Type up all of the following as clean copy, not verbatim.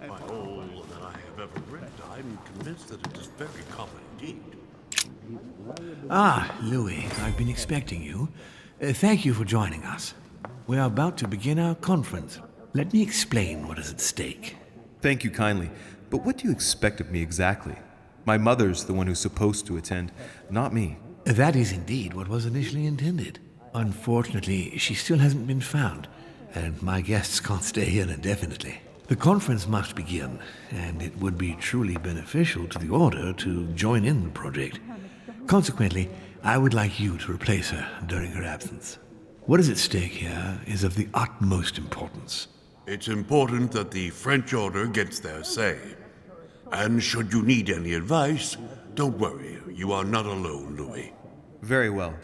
By all that I have ever read, I'm convinced that it is very common indeed. Ah, Louis, I've been expecting you. Thank you for joining us. We are about to begin our conference. Let me explain what is at stake. Thank you kindly, but what do you expect of me exactly? My mother's the one who's supposed to attend, not me. That is indeed what was initially intended. Unfortunately, she still hasn't been found, and my guests can't stay here indefinitely. The conference must begin, and it would be truly beneficial to the Order to join in the project. Consequently, I would like you to replace her during her absence. What is at stake here is of the utmost importance. It's important that the French Order gets their say. And should you need any advice, don't worry, you are not alone, Louis. Very well.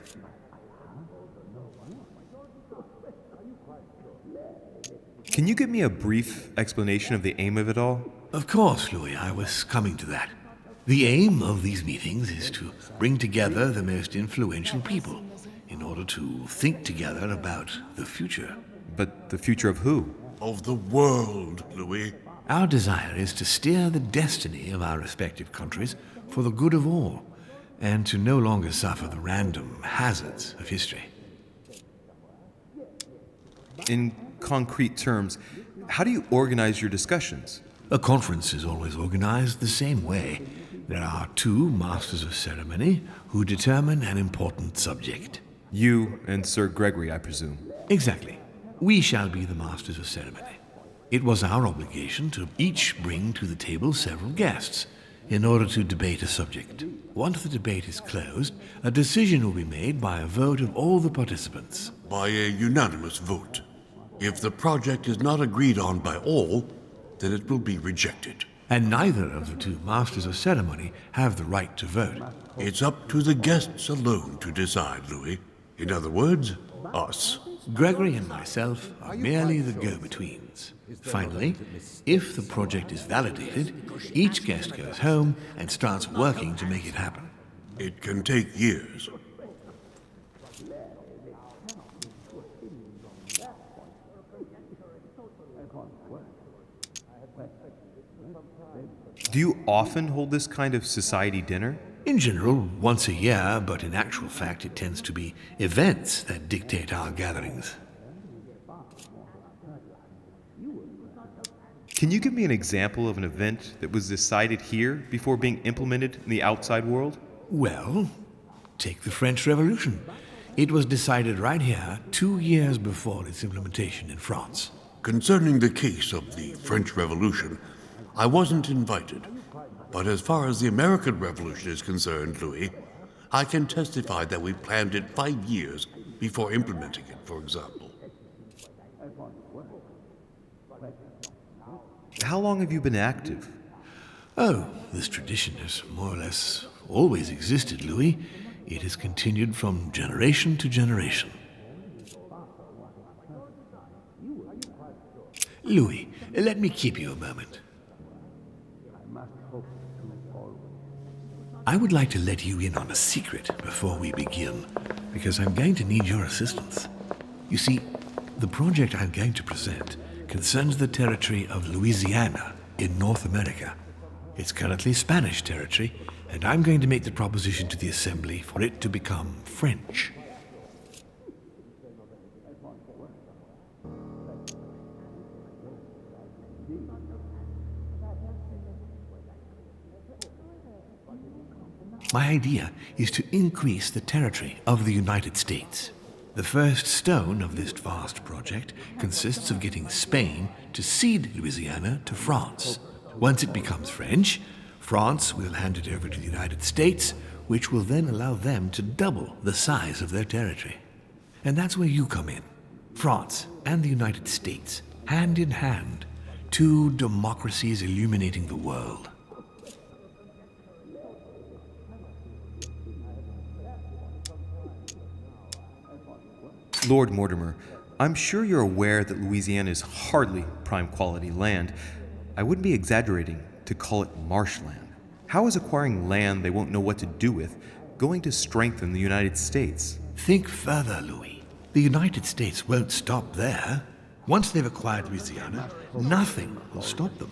Can you give me a brief explanation of the aim of it all? Of course, Louis, I was coming to that. The aim of these meetings is to bring together the most influential people in order to think together about the future. But the future of who? Of the world, Louis. Our desire is to steer the destiny of our respective countries for the good of all, and to no longer suffer the random hazards of history. In concrete terms, how do you organize your discussions? A conference is always organized the same way. There are two masters of ceremony who determine an important subject. You and Sir Gregory, I presume. Exactly. We shall be the masters of ceremony. It was our obligation to each bring to the table several guests in order to debate a subject. Once the debate is closed, a decision will be made by a vote of all the participants. By a unanimous vote. If the project is not agreed on by all, then it will be rejected. And neither of the two masters of ceremony have the right to vote. It's up to the guests alone to decide, Louis. In other words, us. Gregory and myself are merely the go-betweens. Finally, if the project is validated, each guest goes home and starts working to make it happen. It can take years. Do you often hold this kind of society dinner? In general, once a year, but in actual fact it tends to be events that dictate our gatherings. Can you give me an example of an event that was decided here before being implemented in the outside world? Well, take the French Revolution. It was decided right here 2 years before its implementation in France. Concerning the case of the French Revolution, I wasn't invited. But as far as the American Revolution is concerned, Louis, I can testify that we planned it 5 years before implementing it, for example. How long have you been active? Oh, this tradition has more or less always existed, Louis. It has continued from generation to generation. Louis, let me keep you a moment. I would like to let you in on a secret before we begin, because I'm going to need your assistance. You see, the project I'm going to present concerns the territory of Louisiana in North America. It's currently Spanish territory, and I'm going to make the proposition to the Assembly for it to become French. My idea is to increase the territory of the United States. The first stone of this vast project consists of getting Spain to cede Louisiana to France. Once it becomes French, France will hand it over to the United States, which will then allow them to double the size of their territory. And that's where you come in. France and the United States, hand in hand, two democracies illuminating the world. Lord Mortimer, I'm sure you're aware that Louisiana is hardly prime quality land. I wouldn't be exaggerating to call it marshland. How is acquiring land they won't know what to do with going to strengthen the United States? Think further, Louis. The United States won't stop there. Once they've acquired Louisiana, nothing will stop them.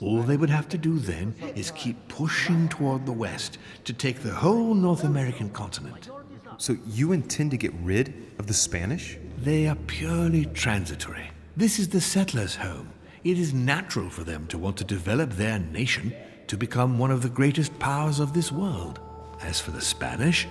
All they would have to do then is keep pushing toward the west to take the whole North American continent. So you intend to get rid of the Spanish? They are purely transitory. This is the settlers' home. It is natural for them to want to develop their nation to become one of the greatest powers of this world. As for the Spanish,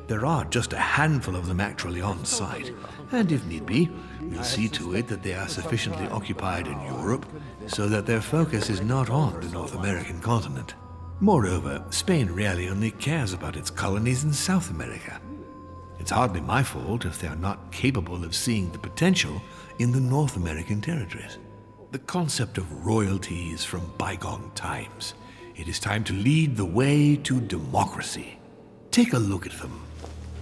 there are just a handful of them actually on site, and if need be, we'll see to it that they are sufficiently occupied in Europe so that their focus is not on the North American continent. Moreover, Spain really only cares about its colonies in South America. It's hardly my fault if they are not capable of seeing the potential in the North American territories. The concept of royalty is from bygone times. It is time to lead the way to democracy. Take a look at them.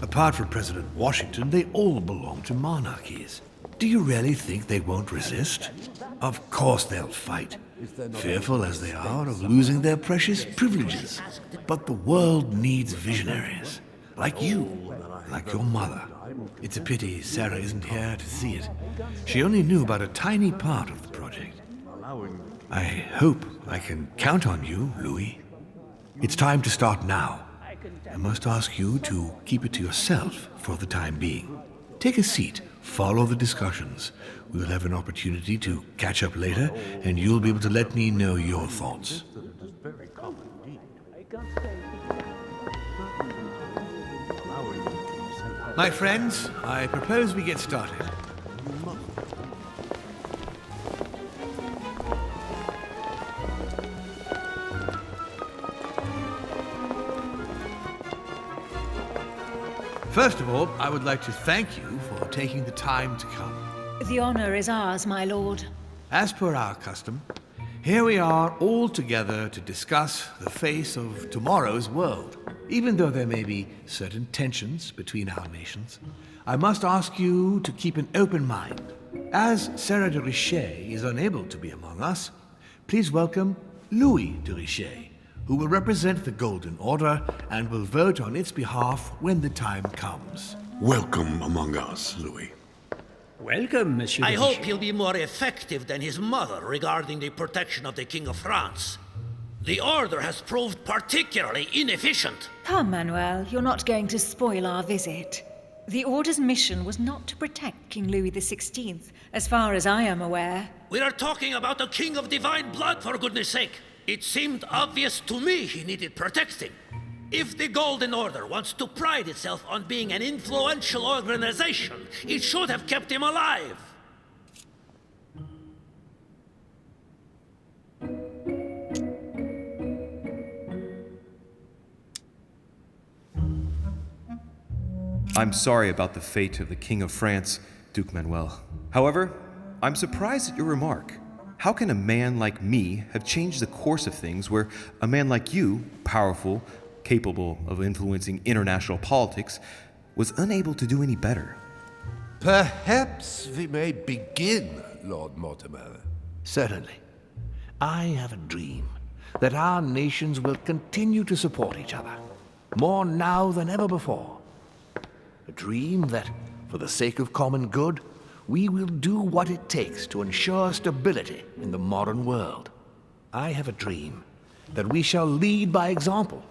Apart from President Washington, they all belong to monarchies. Do you really think they won't resist? Of course they'll fight, fearful as they are of losing their precious privileges. But the world needs visionaries, like you, like your mother. It's a pity Sarah isn't here to see it. She only knew about a tiny part of the project. I hope I can count on you, Louis. It's time to start now. I must ask you to keep it to yourself for the time being. Take a seat, follow the discussions. We'll have an opportunity to catch up later, and you'll be able to let me know your thoughts. My friends, I propose we get started. First of all, I would like to thank you for taking the time to come. The honor is ours, my lord. As per our custom, here we are all together to discuss the face of tomorrow's world. Even though there may be certain tensions between our nations, I must ask you to keep an open mind. As Sarah de Richet is unable to be among us, please welcome Louis de Richet, who will represent the Golden Order and will vote on its behalf when the time comes. Welcome among us, Louis. Welcome, Monsieur. I hope he'll be more effective than his mother regarding the protection of the King of France. The Order has proved particularly inefficient. Come, Manuel, you're not going to spoil our visit. The Order's mission was not to protect King Louis XVI, as far as I am aware. We are talking about a king of divine blood, for goodness sake. It seemed obvious to me he needed protecting. If the Golden Order wants to pride itself on being an influential organization, it should have kept him alive. I'm sorry about the fate of the King of France, Duke Manuel. However, I'm surprised at your remark. How can a man like me have changed the course of things where a man like you, powerful, capable of influencing international politics, was unable to do any better? Perhaps we may begin, Lord Mortimer. Certainly. I have a dream that our nations will continue to support each other, more now than ever before. A dream that, for the sake of common good, we will do what it takes to ensure stability in the modern world. I have a dream that we shall lead by example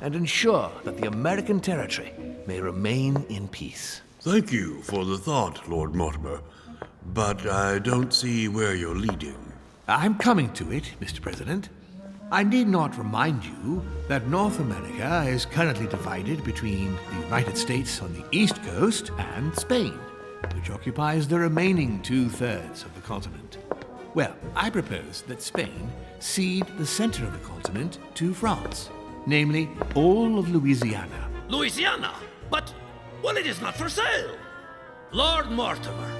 and ensure that the American territory may remain in peace. Thank you for the thought, Lord Mortimer, but I don't see where you're leading. I'm coming to it, Mr. President. I need not remind you that North America is currently divided between the United States on the east coast and Spain, which occupies the remaining 2/3 of the continent. Well, I propose that Spain cede the center of the continent to France, namely all of Louisiana. Louisiana? But, well, it is not for sale. Lord Mortimer,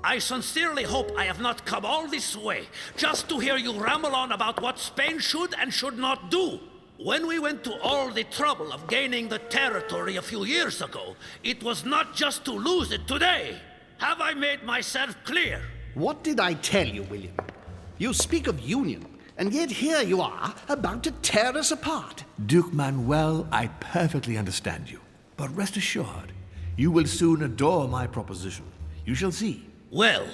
I sincerely hope I have not come all this way just to hear you ramble on about what Spain should and should not do. When we went to all the trouble of gaining the territory a few years ago, it was not just to lose it today. Have I made myself clear? What did I tell you, William? You speak of union, and yet here you are, about to tear us apart. Duke Manuel, I perfectly understand you. But rest assured, you will soon adore my proposition. You shall see. Well,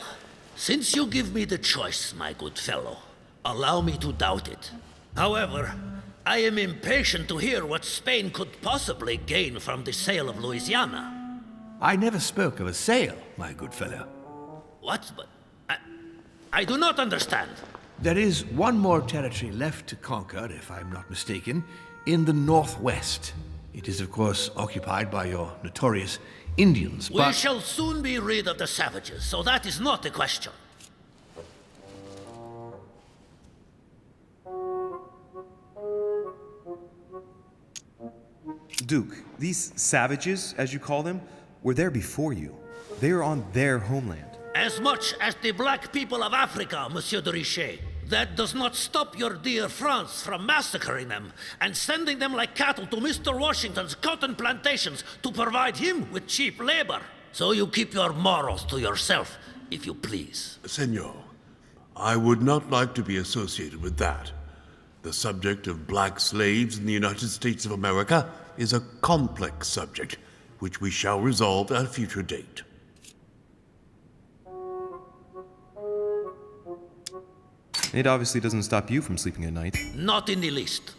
Since you give me the choice, my good fellow, allow me to doubt it. However, I am impatient to hear what Spain could possibly gain from the sale of Louisiana. I never spoke of a sale, my good fellow. What? But I do not understand. There is one more territory left to conquer, if I'm not mistaken, in the northwest. It is, of course, occupied by your notorious Indians, but... We shall soon be rid of the savages, so that is not a question. Duke, these savages, as you call them, were there before you. They are on their homeland. As much as the black people of Africa, Monsieur de Richet. That does not stop your dear France from massacring them and sending them like cattle to Mr. Washington's cotton plantations to provide him with cheap labor. So you keep your morals to yourself, if you please. Senor, I would not like to be associated with that. The subject of black slaves in the United States of America is a complex subject, which we shall resolve at a future date. It obviously doesn't stop you from sleeping at night. Not in the least.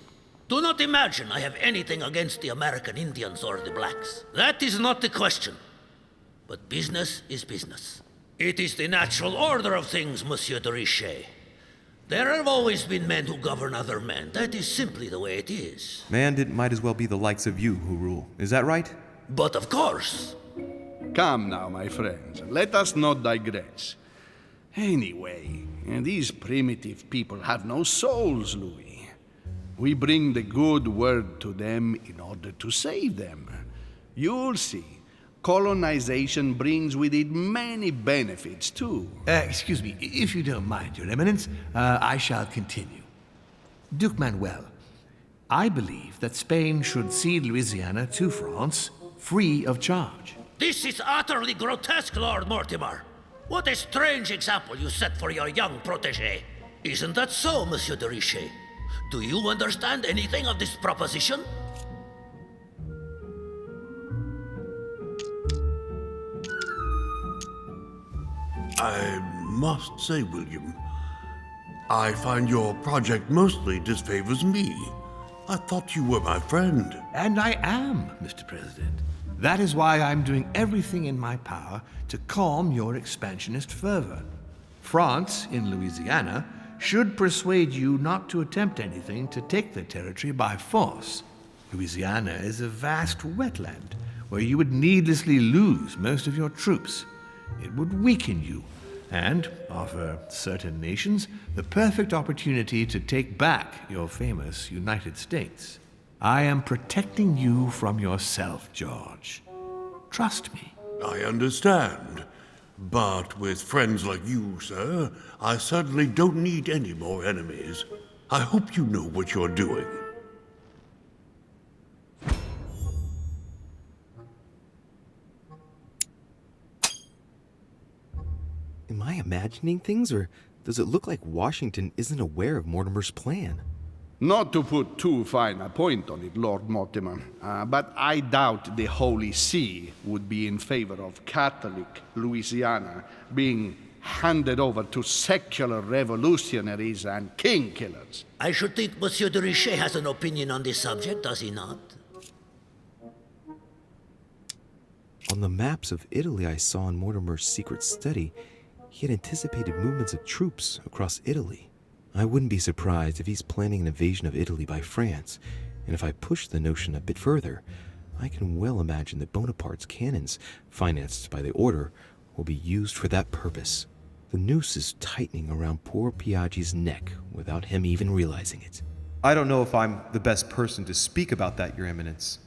Do not imagine I have anything against the American Indians or the blacks. That is not the question. But business is business. It is the natural order of things, Monsieur de Richet. There have always been men who govern other men. That is simply the way it is. And it might as well be the likes of you who rule. Is that right? But of course. Come now, my friends. Let us not digress. Anyway, these primitive people have no souls, Louis. We bring the good word to them in order to save them. You'll see. Colonization brings with it many benefits, too. Excuse me, if you don't mind, Your Eminence, I shall continue. Duke Manuel, I believe that Spain should cede Louisiana to France free of charge. This is utterly grotesque, Lord Mortimer. What a strange example you set for your young protégé. Isn't that so, Monsieur de Richet? Do you understand anything of this proposition? I must say, William, I find your project mostly disfavors me. I thought you were my friend. And I am, Mr. President. That is why I'm doing everything in my power to calm your expansionist fervor. France, in Louisiana, should persuade you not to attempt anything to take the territory by force. Louisiana is a vast wetland where you would needlessly lose most of your troops. It would weaken you and offer certain nations the perfect opportunity to take back your famous United States. I am protecting you from yourself, George. Trust me. I understand. But with friends like you, sir, I certainly don't need any more enemies. I hope you know what you're doing. Am I imagining things, or does it look like Washington isn't aware of Mortimer's plan? Not to put too fine a point on it, Lord Mortimer, but I doubt the Holy See would be in favor of Catholic Louisiana being handed over to secular revolutionaries and king killers. I should think Monsieur de Richet has an opinion on this subject, does he not? On the maps of Italy I saw in Mortimer's secret study, he had anticipated movements of troops across Italy. I wouldn't be surprised if he's planning an invasion of Italy by France, and if I push the notion a bit further, I can well imagine that Bonaparte's cannons, financed by the Order, will be used for that purpose. The noose is tightening around poor Piaggi's neck without him even realizing it. I don't know if I'm the best person to speak about that, Your Eminence.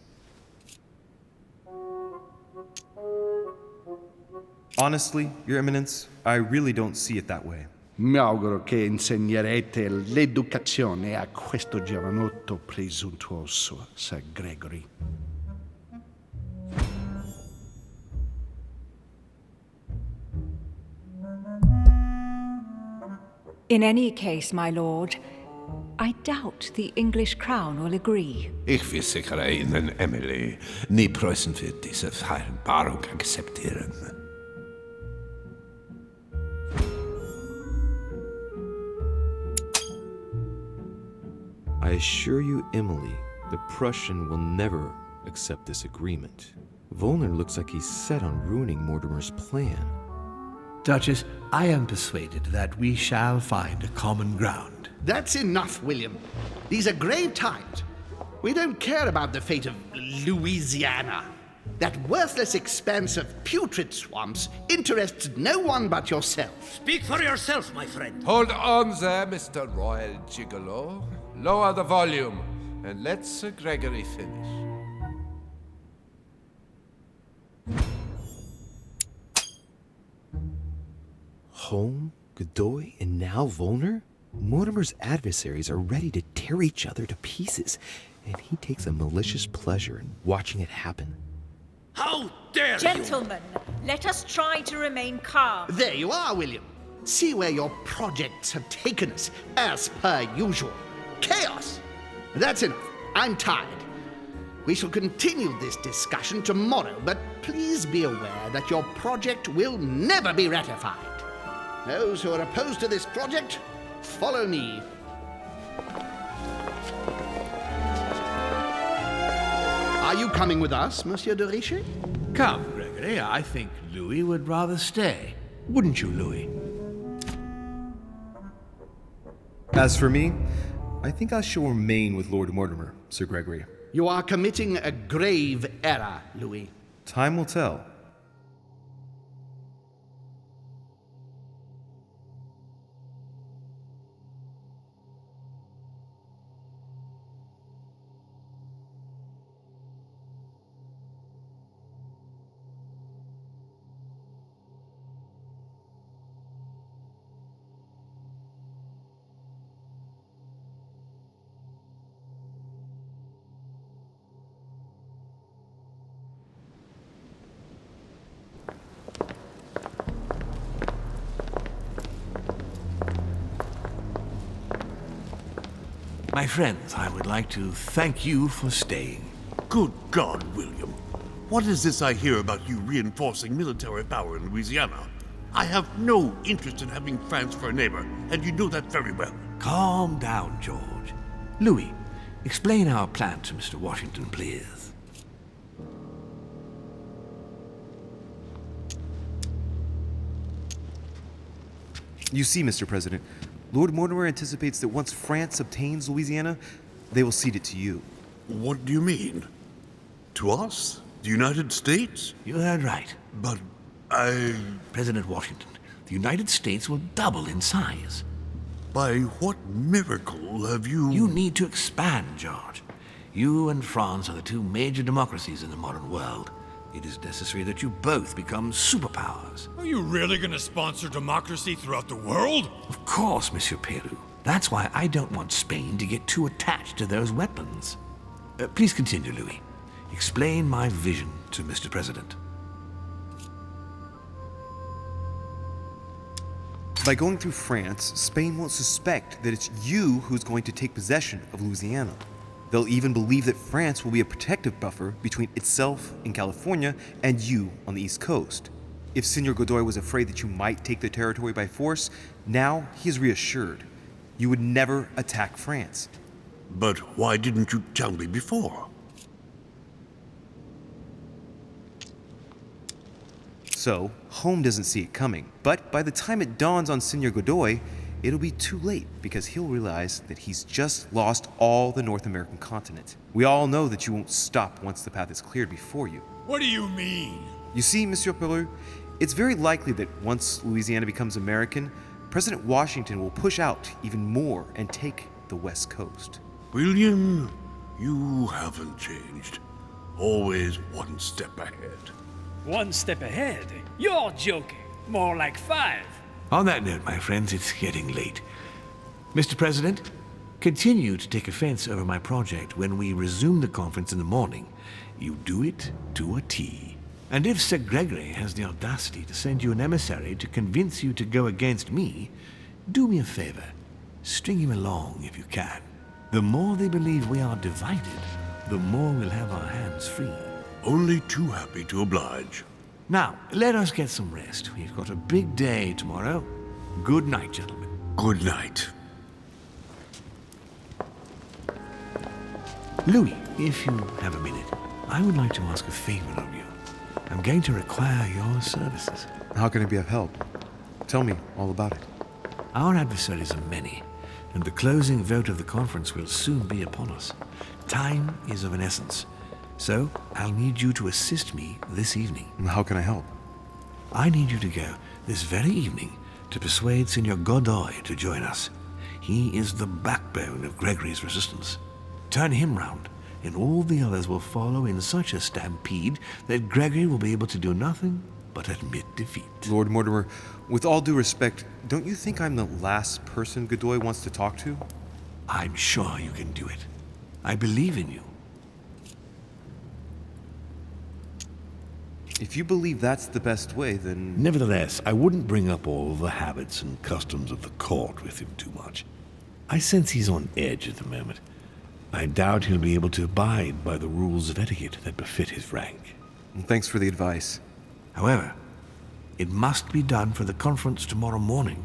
Honestly, Your Eminence, I really don't see it that way. Mi auguro che insegnerete l'educazione a questo giovanotto presuntuoso, Sir Gregory. In any case, my lord, I doubt the English crown will agree. Ich versichere Ihnen, Emily, nie Preußen wird diese Vereinbarung akzeptieren. I assure you, Emily, the Prussian will never accept this agreement. Volner looks like he's set on ruining Mortimer's plan. Duchess, I am persuaded that we shall find a common ground. That's enough, William. These are grave times. We don't care about the fate of Louisiana. That worthless expanse of putrid swamps interests no one but yourself. Speak for yourself, my friend. Hold on there, Mr. Royal Gigolo. Lower the volume, and let Sir Gregory finish. Home, Godoy, and now Volner? Mortimer's adversaries are ready to tear each other to pieces, and he takes a malicious pleasure in watching it happen. How dare you! Gentlemen, let us try to remain calm. There you are, William. See where your projects have taken us, as per usual. Chaos! That's enough. I'm tired. We shall continue this discussion tomorrow, but please be aware that your project will never be ratified. Those who are opposed to this project, follow me. Are you coming with us, Monsieur de Richet? Come, Gregory, I think Louis would rather stay. Wouldn't you, Louis? As for me, I think I shall remain with Lord Mortimer, Sir Gregory. You are committing a grave error, Louis. Time will tell. My friends, I would like to thank you for staying. Good God, William. What is this I hear about you reinforcing military power in Louisiana? I have no interest in having France for a neighbor, and you know that very well. Calm down, George. Louis, explain our plan to Mr. Washington, please. You see, Mr. President, Lord Mortimer anticipates that once France obtains Louisiana, they will cede it to you. What do you mean? To us? The United States? You heard right. But President Washington, the United States will double in size. By what miracle have you... You need to expand, George. You and France are the two major democracies in the modern world. It is necessary that you both become superpowers. Are you really going to sponsor democracy throughout the world? Of course, Monsieur Peru. That's why I don't want Spain to get too attached to those weapons. Please continue, Louis. Explain my vision to Mr. President. By going through France, Spain won't suspect that it's you who's going to take possession of Louisiana. They'll even believe that France will be a protective buffer between itself in California and you on the East Coast. If Senor Godoy was afraid that you might take the territory by force, now he is reassured. You would never attack France. But why didn't you tell me before? So, Home doesn't see it coming. But by the time it dawns on Senor Godoy, it'll be too late because he'll realize that he's just lost all the North American continent. We all know that you won't stop once the path is cleared before you. What do you mean? You see, Monsieur Peru, it's very likely that once Louisiana becomes American, President Washington will push out even more and take the West Coast. William, you haven't changed. Always one step ahead. One step ahead? You're joking. More like 5. On that note, my friends, it's getting late. Mr. President, continue to take offense over my project when we resume the conference in the morning. You do it to a T. And if Sir Gregory has the audacity to send you an emissary to convince you to go against me, do me a favor. String him along if you can. The more they believe we are divided, the more we'll have our hands free. Only too happy to oblige. Now, let us get some rest. We've got a big day tomorrow. Good night, gentlemen. Good night. Louis, if you have a minute, I would like to ask a favor of you. I'm going to require your services. How can I be of help? Tell me all about it. Our adversaries are many, and the closing vote of the conference will soon be upon us. Time is of an essence, so I'll need you to assist me this evening. How can I help? I need you to go this very evening to persuade Signor Godoy to join us. He is the backbone of Gregory's resistance. Turn him round, and all the others will follow in such a stampede that Gregory will be able to do nothing but admit defeat. Lord Mortimer, with all due respect, don't you think I'm the last person Godoy wants to talk to? I'm sure you can do it. I believe in you. If you believe that's the best way, then... Nevertheless, I wouldn't bring up all the habits and customs of the court with him too much. I sense he's on edge at the moment. I doubt he'll be able to abide by the rules of etiquette that befit his rank. Thanks for the advice. However, it must be done for the conference tomorrow morning.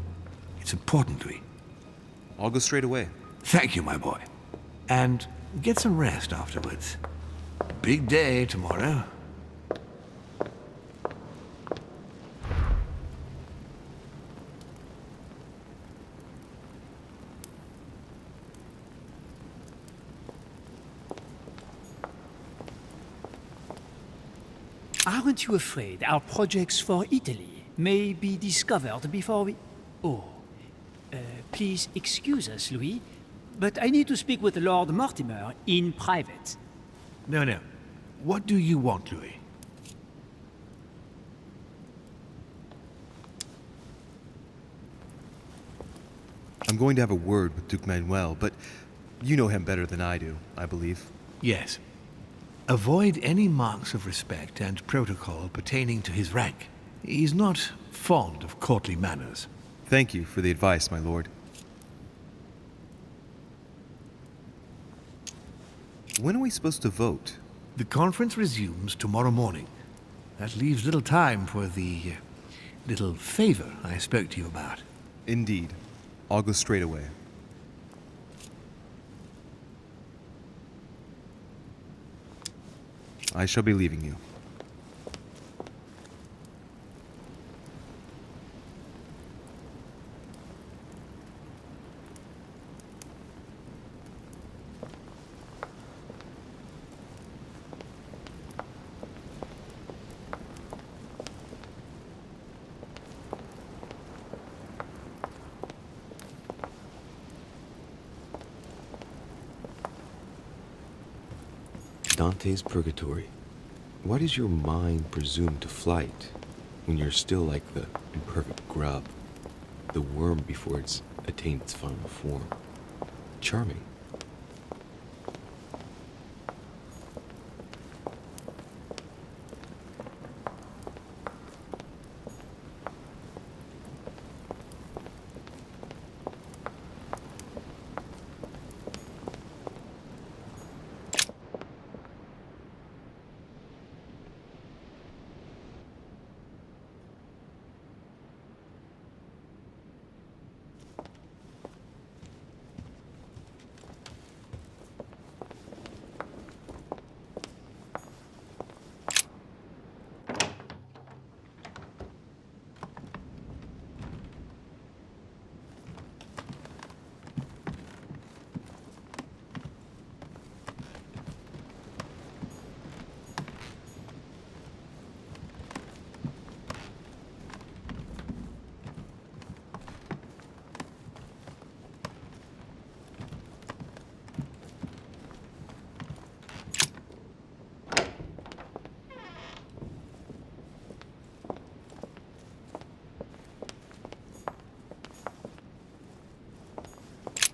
It's important, Louis. I'll go straight away. Thank you, my boy. And get some rest afterwards. Big day tomorrow. Aren't you afraid our projects for Italy may be discovered before we... Oh, please excuse us, Louis, but I need to speak with Lord Mortimer in private. No. What do you want, Louis? I'm going to have a word with Duke Manuel, but you know him better than I do, I believe. Yes. Avoid any marks of respect and protocol pertaining to his rank. He's not fond of courtly manners. Thank you for the advice, my lord. When are we supposed to vote? The conference resumes tomorrow morning. That leaves little time for the little favor I spoke to you about. Indeed. I'll go straight away. I shall be leaving you. Dante's Purgatory. Why does your mind presume to flight when you're still like the imperfect grub, the worm before it's attained its final form? Charming.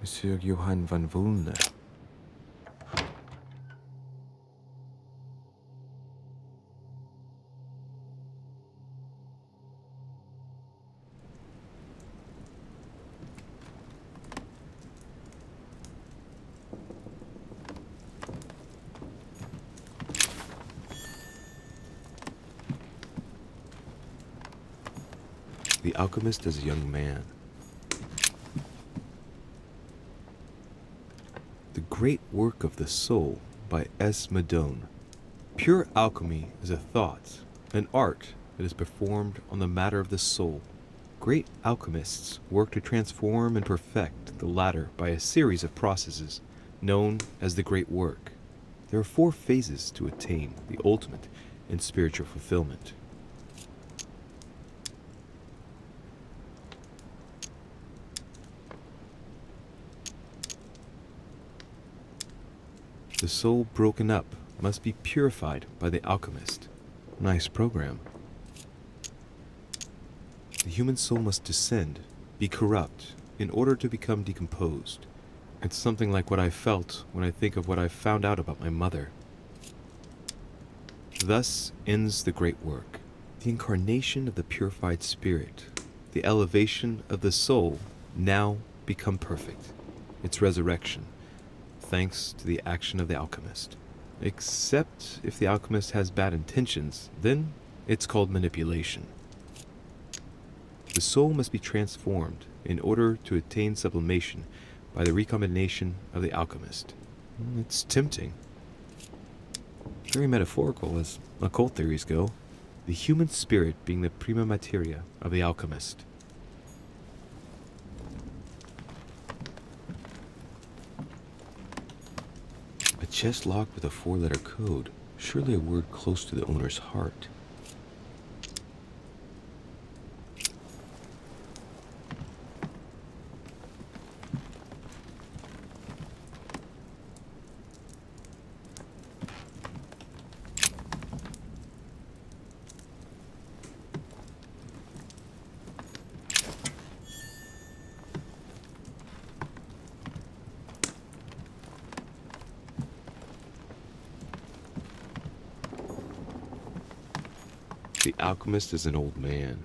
Monsieur Johann van Vulner. The alchemist is a young man. The great work of the soul by S. Madone. Pure alchemy is a thought, an art that is performed on the matter of the soul. Great alchemists work to transform and perfect the latter by a series of processes known as the great work. There are 4 phases to attain the ultimate in spiritual fulfillment. The soul broken up must be purified by the alchemist. Nice program. The human soul must descend, be corrupt, in order to become decomposed. It's something like what I felt when I think of what I found out about my mother. Thus ends the great work. The incarnation of the purified spirit, the elevation of the soul, now become perfect. Its resurrection, thanks to the action of the alchemist. Except if the alchemist has bad intentions, then it's called manipulation. The soul must be transformed in order to attain sublimation by the recombination of the alchemist. It's tempting. Very metaphorical as occult theories go. The human spirit being the prima materia of the alchemist. A chest locked with a 4-letter code, surely a word close to the owner's heart. The alchemist is an old man.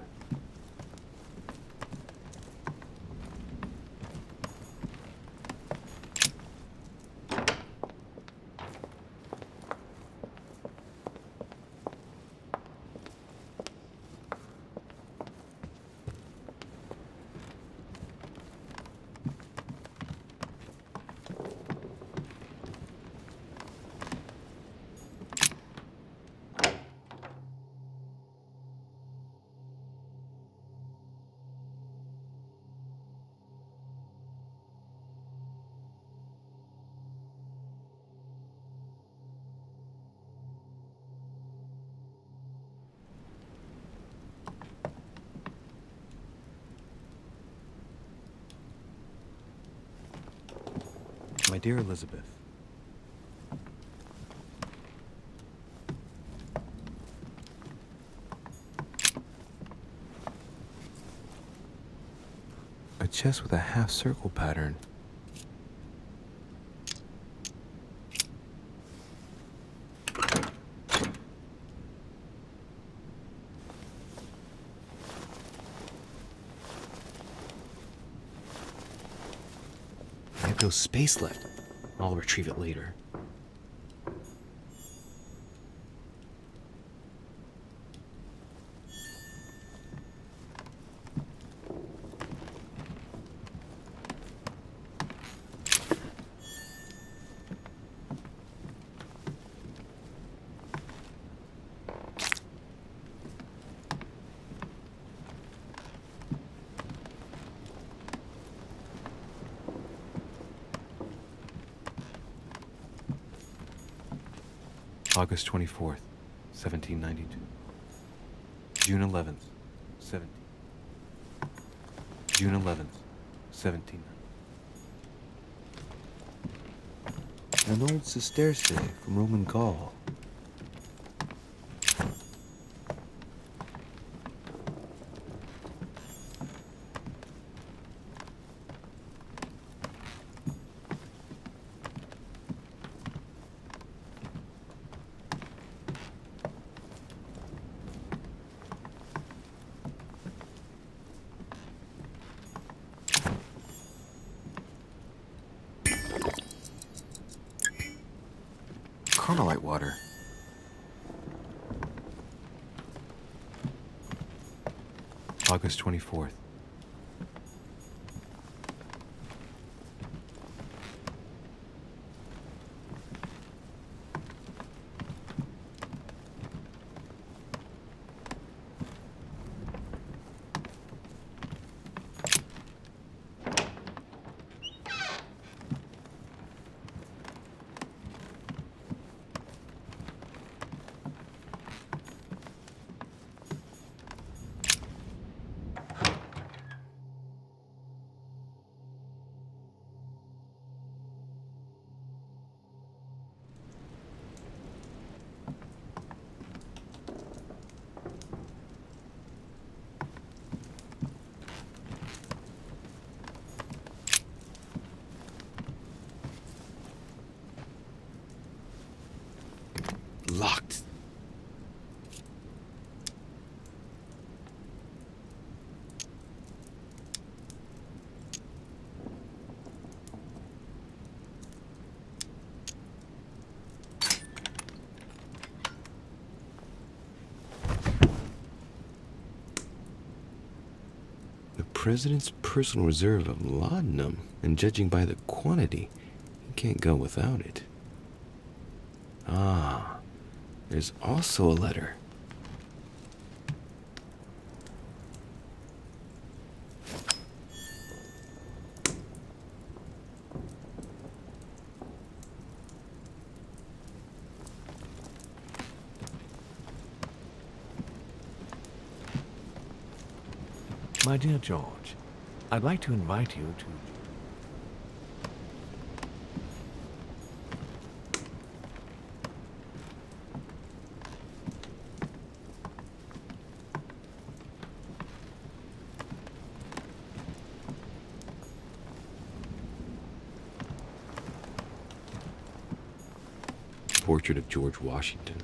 My dear Elizabeth, a chest with a half-circle pattern. I have no space left. I'll retrieve it later. August 24th, 1792. June 11th, 17. June 11th, 17. An old sesterce from Roman Gaul. Carmelite water. August 24th. president's personal reserve of laudanum, and judging by the quantity, he can't go without it. Ah, there's also a letter. My dear George, I'd like to invite you to... Portrait of George Washington.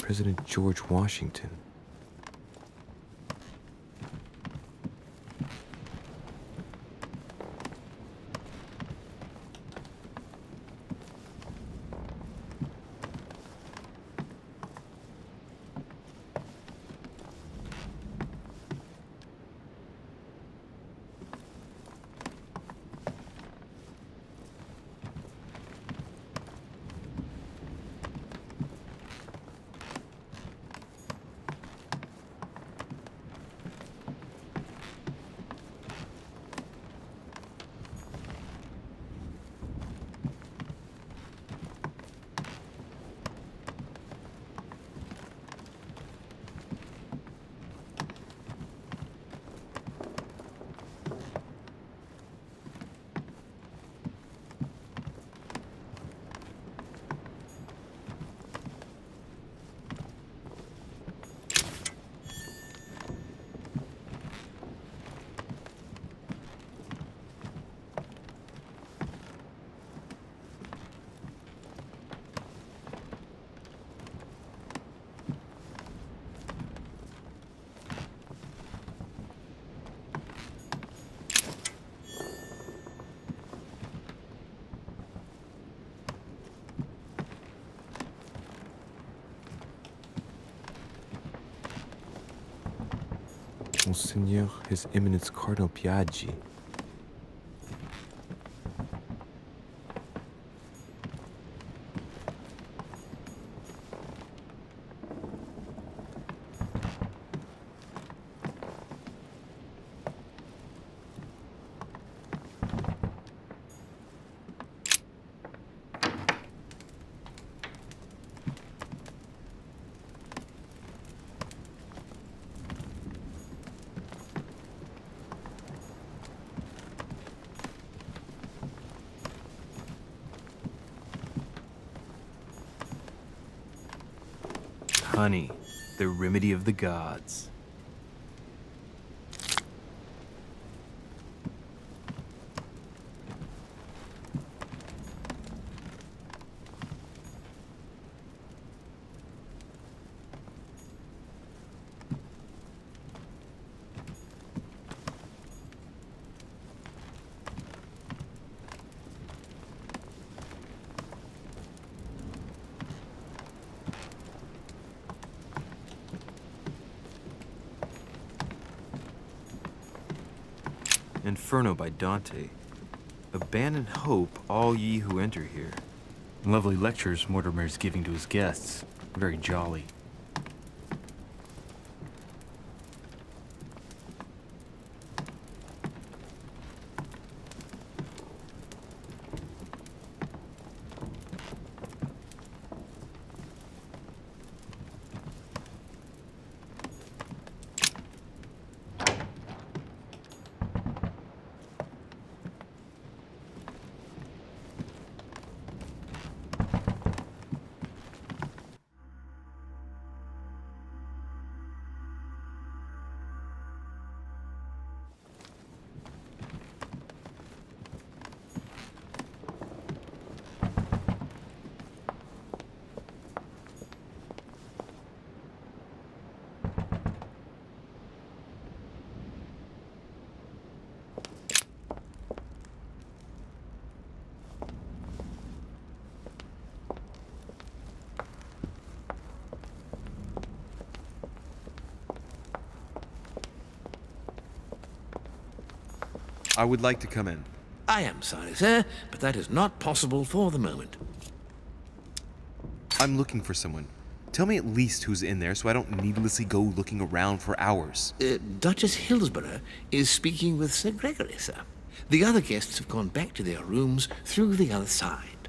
President George Washington. Monseigneur, His Eminence Cardinal Piaggi. Honey, the remedy of the gods. Inferno by Dante. Abandon hope, all ye who enter here. Lovely lectures Mortimer's giving to his guests. Very jolly. I would like to come in. I am sorry, sir, but that is not possible for the moment. I'm looking for someone. Tell me at least who's in there so I don't needlessly go looking around for hours. Duchess Hillsborough is speaking with Sir Gregory, sir. The other guests have gone back to their rooms through the other side.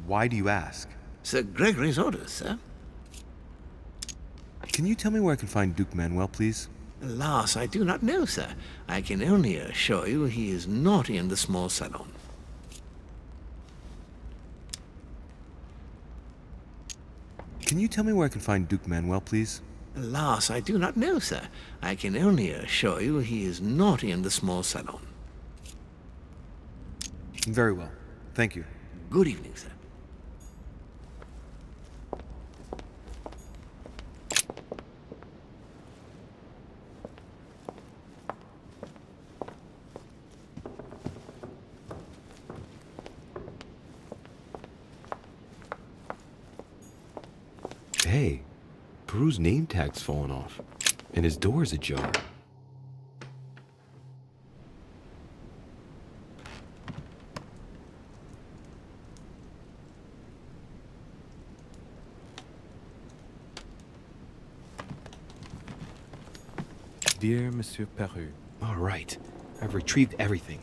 Why do you ask? Sir Gregory's orders, sir. Can you tell me where I can find Duke Manuel, please? Alas, I do not know, sir. I can only assure you he is not in the small salon. Can you tell me where I can find Duke Manuel, please? Alas, I do not know, sir. I can only assure you he is not in the small salon. Very well. Thank you. Good evening, sir. Hey, Peru's name tag's fallen off, and his door's ajar. Dear Monsieur Peru. All right, I've retrieved everything.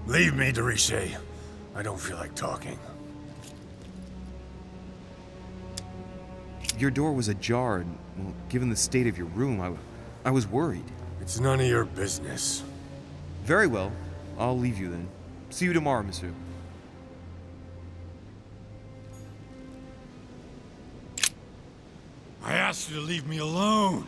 Leave me, de Richet. I don't feel like talking. Your door was ajar, and, well, given the state of your room, I was worried. It's none of your business. Very well. I'll leave you then. See you tomorrow, monsieur. I asked you to leave me alone.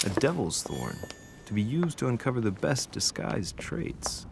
A devil's thorn, to be used to uncover the best disguised traits.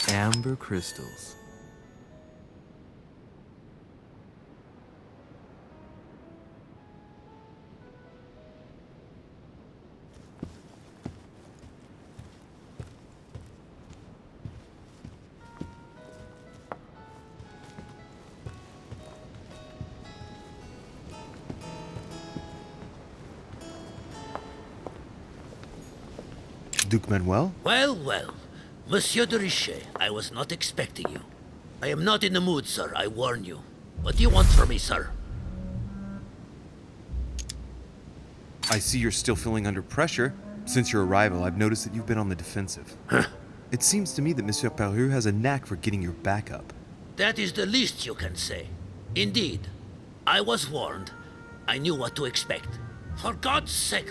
Amber crystals. Duke Manuel? Well, well. Monsieur de Richet, I was not expecting you. I am not in the mood, sir, I warn you. What do you want from me, sir? I see you're still feeling under pressure. Since your arrival, I've noticed that you've been on the defensive. It seems to me that Monsieur Peru has a knack for getting your back up. That is the least you can say. Indeed, I was warned. I knew what to expect. For God's sake,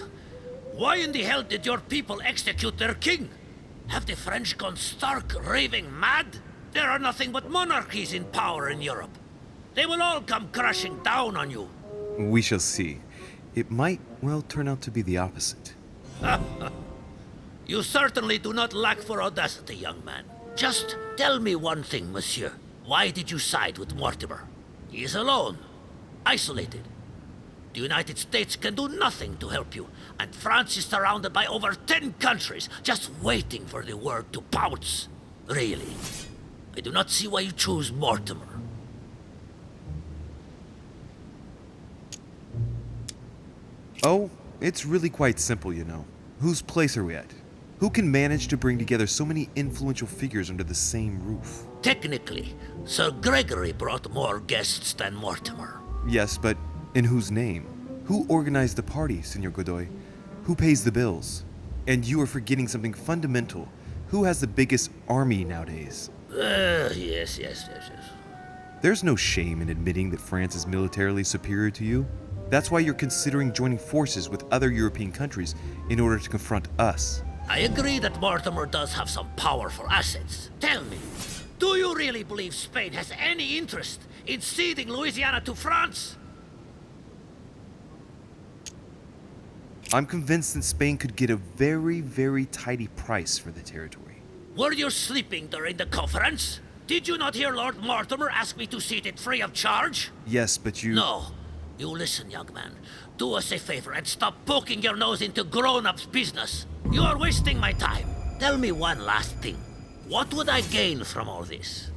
why in the hell did your people execute their king? Have the French gone stark raving mad? There are nothing but monarchies in power in Europe. They will all come crashing down on you. We shall see. It might, well, turn out to be the opposite. You certainly do not lack for audacity, young man. Just tell me one thing, monsieur. Why did you side with Mortimer? He is alone, isolated. The United States can do nothing to help you, and France is surrounded by over 10 countries, just waiting for the word to pounce. Really, I do not see why you choose Mortimer. Oh, it's really quite simple, you know. Whose place are we at? Who can manage to bring together so many influential figures under the same roof? Technically, Sir Gregory brought more guests than Mortimer. Yes, but in whose name? Who organized the party, Senor Godoy? Who pays the bills? And you are forgetting something fundamental. Who has the biggest army nowadays? Yes. There's no shame in admitting that France is militarily superior to you. That's why you're considering joining forces with other European countries in order to confront us. I agree that Mortimer does have some powerful assets. Tell me, do you really believe Spain has any interest in ceding Louisiana to France? I'm convinced that Spain could get a very, very tidy price for the territory. Were you sleeping during the conference? Did you not hear Lord Mortimer ask me to cede it free of charge? Yes, but you... No. You listen, young man. Do us a favor and stop poking your nose into grown-ups' business. You are wasting my time. Tell me one last thing. What would I gain from all this?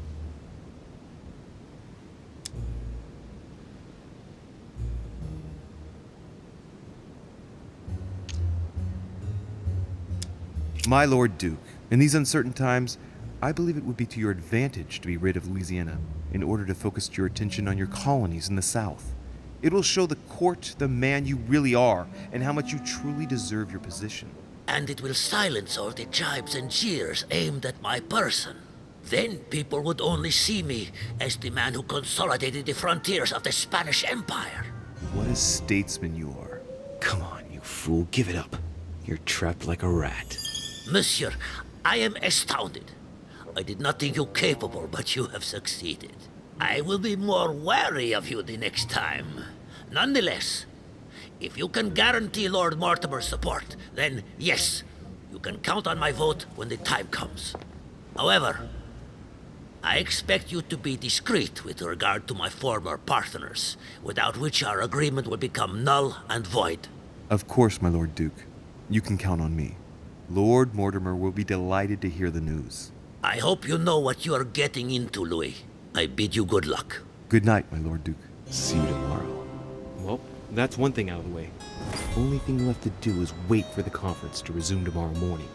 My Lord Duke, in these uncertain times, I believe it would be to your advantage to be rid of Louisiana in order to focus your attention on your colonies in the South. It will show the court the man you really are and how much you truly deserve your position. And it will silence all the jibes and jeers aimed at my person. Then people would only see me as the man who consolidated the frontiers of the Spanish Empire. What a statesman you are. Come on, you fool, give it up. You're trapped like a rat. Monsieur, I am astounded. I did not think you capable, but you have succeeded. I will be more wary of you the next time. Nonetheless, if you can guarantee Lord Mortimer's support, then yes, you can count on my vote when the time comes. However, I expect you to be discreet with regard to my former partners, without which our agreement will become null and void. Of course, my Lord Duke. You can count on me. Lord Mortimer will be delighted to hear the news. I hope you know what you are getting into, Louis. I bid you good luck. Good night, my Lord Duke. See you tomorrow. Well, that's one thing out of the way. Only thing left to do is wait for the conference to resume tomorrow morning.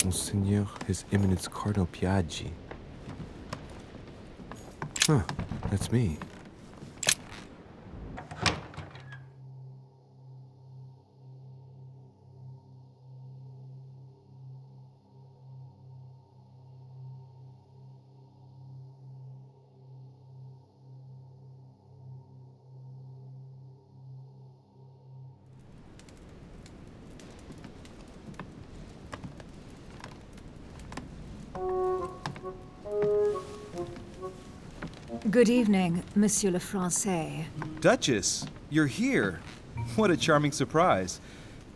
Monseigneur, His Eminence Cardinal Piaggi. Huh, that's me. Good evening, Monsieur le Français. Duchess, you're here. What a charming surprise.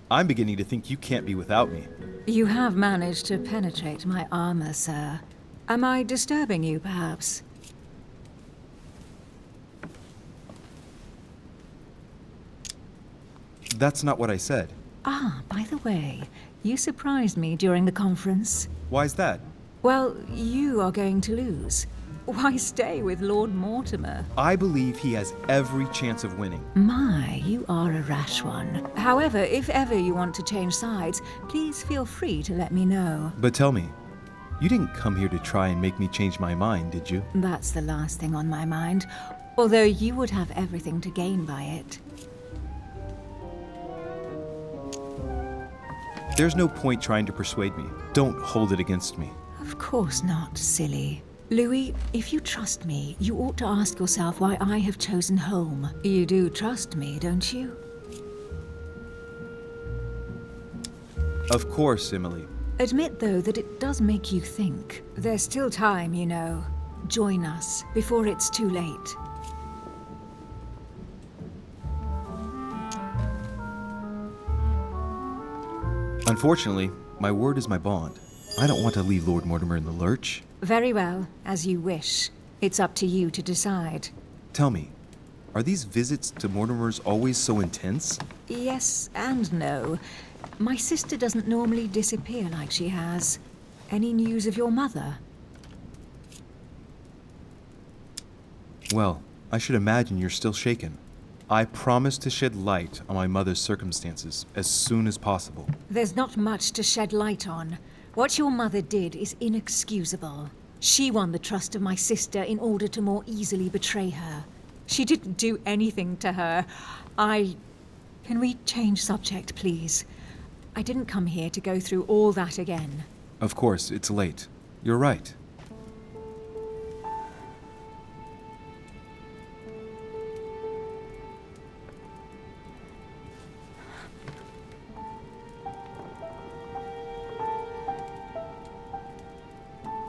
I'm beginning to think you can't be without me. You have managed to penetrate my armor, sir. Am I disturbing you, perhaps? That's not what I said. Ah, by the way, you surprised me during the conference. Why's that? Well, you are going to lose. Why stay with Lord Mortimer? I believe he has every chance of winning. My, you are a rash one. However, if ever you want to change sides, please feel free to let me know. But tell me, you didn't come here to try and make me change my mind, did you? That's the last thing on my mind, although you would have everything to gain by it. There's no point trying to persuade me. Don't hold it against me. Of course not, silly. Louis, if you trust me, you ought to ask yourself why I have chosen home. You do trust me, don't you? Of course, Emily. Admit, though, that it does make you think. There's still time, you know. Join us before it's too late. Unfortunately, my word is my bond. I don't want to leave Lord Mortimer in the lurch. Very well, as you wish. It's up to you to decide. Tell me, are these visits to Mortimer's always so intense? Yes and no. My sister doesn't normally disappear like she has. Any news of your mother? Well, I should imagine you're still shaken. I promise to shed light on my mother's circumstances as soon as possible. There's not much to shed light on. What your mother did is inexcusable. She won the trust of my sister in order to more easily betray her. She didn't do anything to her. Can we change subject, please? I didn't come here to go through all that again. Of course, it's late. You're right.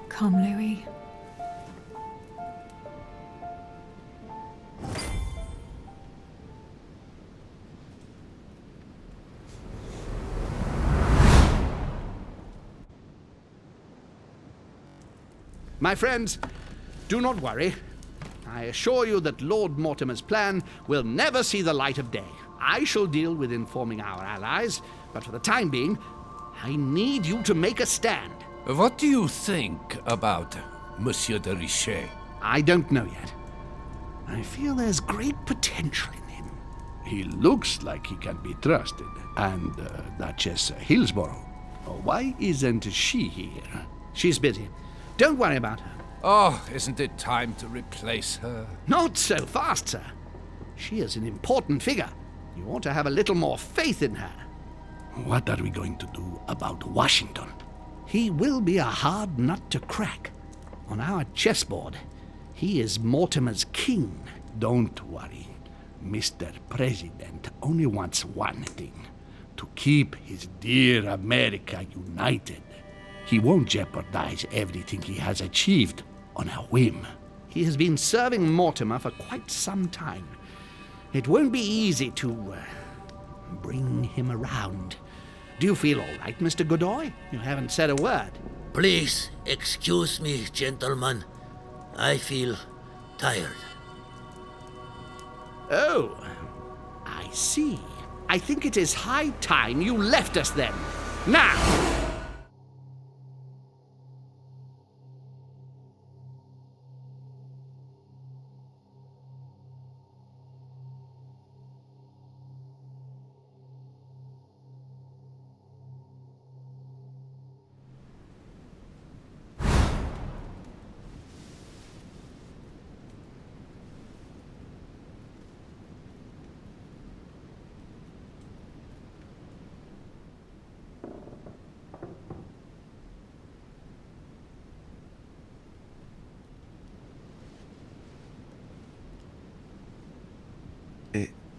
Come, Louis. My friends, do not worry. I assure you that Lord Mortimer's plan will never see the light of day. I shall deal with informing our allies, but for the time being, I need you to make a stand. What do you think about Monsieur de Richet? I don't know yet. I feel there's great potential in him. He looks like he can be trusted. And Duchess Hillsborough. Why isn't she here? She's busy. Don't worry about her. Oh, isn't it time to replace her? Not so fast, sir. She is an important figure. You ought to have a little more faith in her. What are we going to do about Washington? He will be a hard nut to crack. On our chessboard, he is Mortimer's king. Don't worry. Mr. President only wants one thing: to keep his dear America united. He won't jeopardize everything he has achieved on a whim. He has been serving Mortimer for quite some time. It won't be easy to bring him around. Do you feel all right, Mr. Godoy? You haven't said a word. Please excuse me, gentlemen. I feel tired. Oh, I see. I think it is high time you left us then. Now!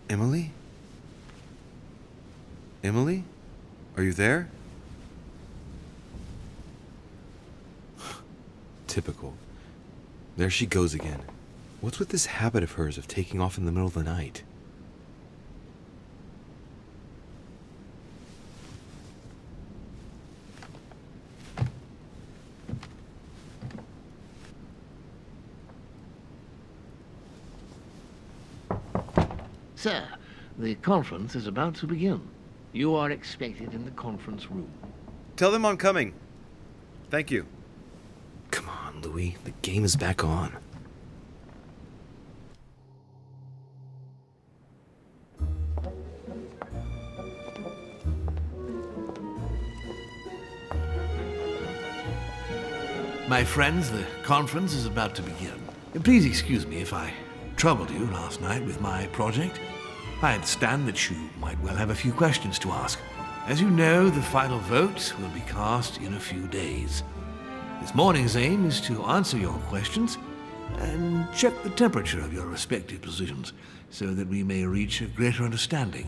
Emily? Emily? Are you there? Typical. There she goes again. What's with this habit of hers of taking off in the middle of the night? Sir, the conference is about to begin. You are expected in the conference room. Tell them I'm coming. Thank you. Come on, Louis. The game is back on. My friends, the conference is about to begin. Please excuse me if I troubled you last night with my project. I understand that you might well have a few questions to ask. As you know, the final vote will be cast in a few days. This morning's aim is to answer your questions and check the temperature of your respective positions so that we may reach a greater understanding.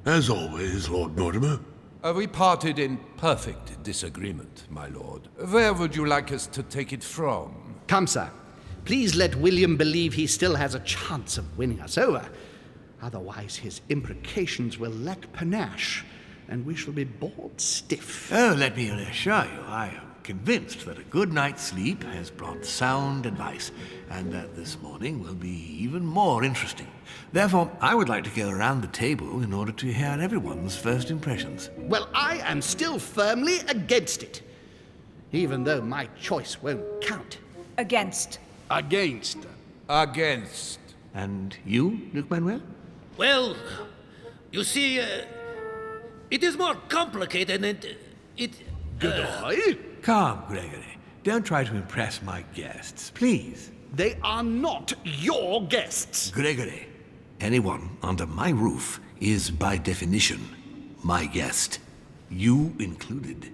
As always, Lord Mortimer. We parted in perfect disagreement, my lord. Where would you like us to take it from? Come, sir. Please let William believe he still has a chance of winning us over. Otherwise, his imprecations will lack panache, and we shall be bored stiff. Oh, let me assure you, I am convinced that a good night's sleep has brought sound advice, and that this morning will be even more interesting. Therefore, I would like to go around the table in order to hear everyone's first impressions. Well, I am still firmly against it, even though my choice won't count. Against. Against. Against. And you, Duke Manuel? Well, you see, it is more complicated and it... Goodbye? Calm, Gregory. Don't try to impress my guests, please. They are not your guests. Gregory, anyone under my roof is by definition my guest. You included.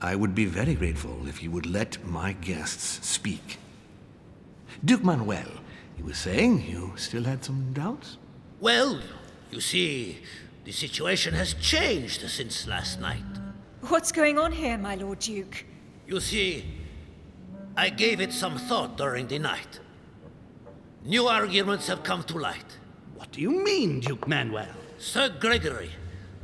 I would be very grateful if you would let my guests speak. Duke Manuel, you were saying you still had some doubts? Well, you see, the situation has changed since last night. What's going on here, my Lord Duke? You see, I gave it some thought during the night. New arguments have come to light. What do you mean, Duke Manuel? Sir Gregory,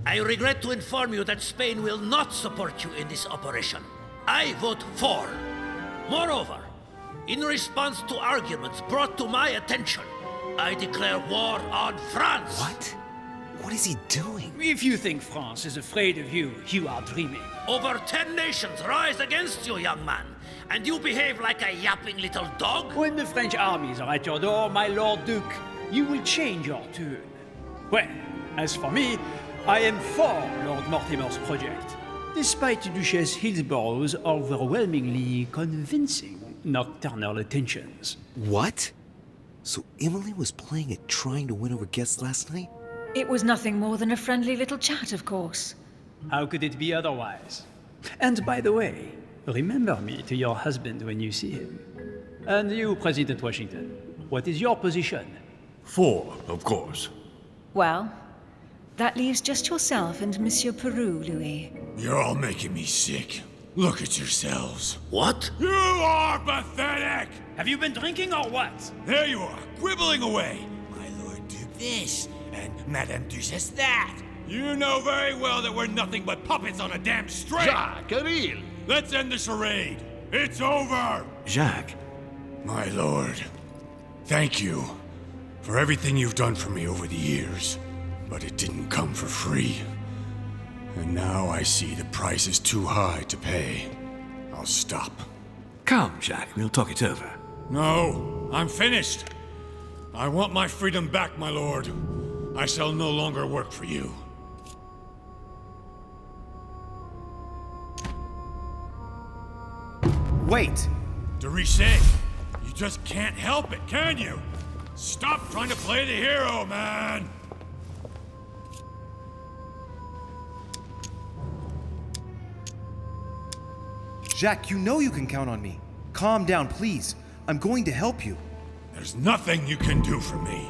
I regret to inform you that Spain will not support you in this operation. I vote for. Moreover, in response to arguments brought to my attention, I declare war on France. What? What is he doing? If you think France is afraid of you, you are dreaming. Over 10 nations rise against you, young man, and you behave like a yapping little dog? When the French armies are at your door, my Lord Duke, you will change your tune. Well, as for me, I am for Lord Mortimer's project, despite Duchess Hillsborough's overwhelmingly convincing nocturnal attentions. What? So Emily was playing at trying to win over guests last night? It was nothing more than a friendly little chat, of course. How could it be otherwise? And by the way, remember me to your husband when you see him. And you, President Washington, what is your position? For, of course. Well, that leaves just yourself and Monsieur Peru, Louis. You're all making me sick. Look at yourselves. What? You are pathetic! Have you been drinking or what? There you are, quibbling away. My Lord Duke this, and Madame Duchess that. You know very well that we're nothing but puppets on a damn string. Jacques, really? Let's end the charade. It's over. Jacques, My lord, thank you for everything you've done for me over the years. But it didn't come for free. And now I see the price is too high to pay. I'll stop. come, Jacques, we'll talk it over. No, I'm finished. I want my freedom back, my lord. I shall no longer work for you. Wait! De Richet, you just can't help it, can you? Stop trying to play the hero, man! Jacques, you know you can count on me. Calm down, please. I'm going to help you. There's nothing you can do for me.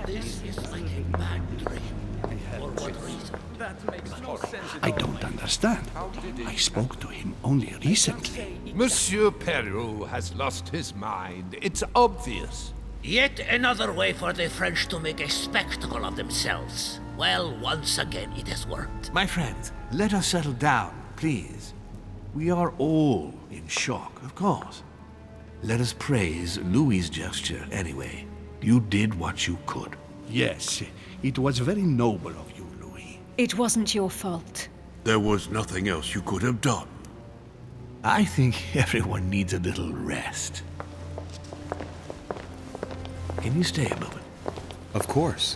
This is like a bad dream. For what reason? I don't understand. I spoke to him only recently. Monsieur Perrault has lost his mind. It's obvious. Yet another way for the French to make a spectacle of themselves. Well, once again, it has worked. My friends, let us settle down, please. We are all in shock, of course. Let us praise Louis's gesture anyway. You did what you could. Yes, it was very noble of you, Louis. It wasn't your fault. There was nothing else you could have done. I think everyone needs a little rest. Can you stay a moment? Of course.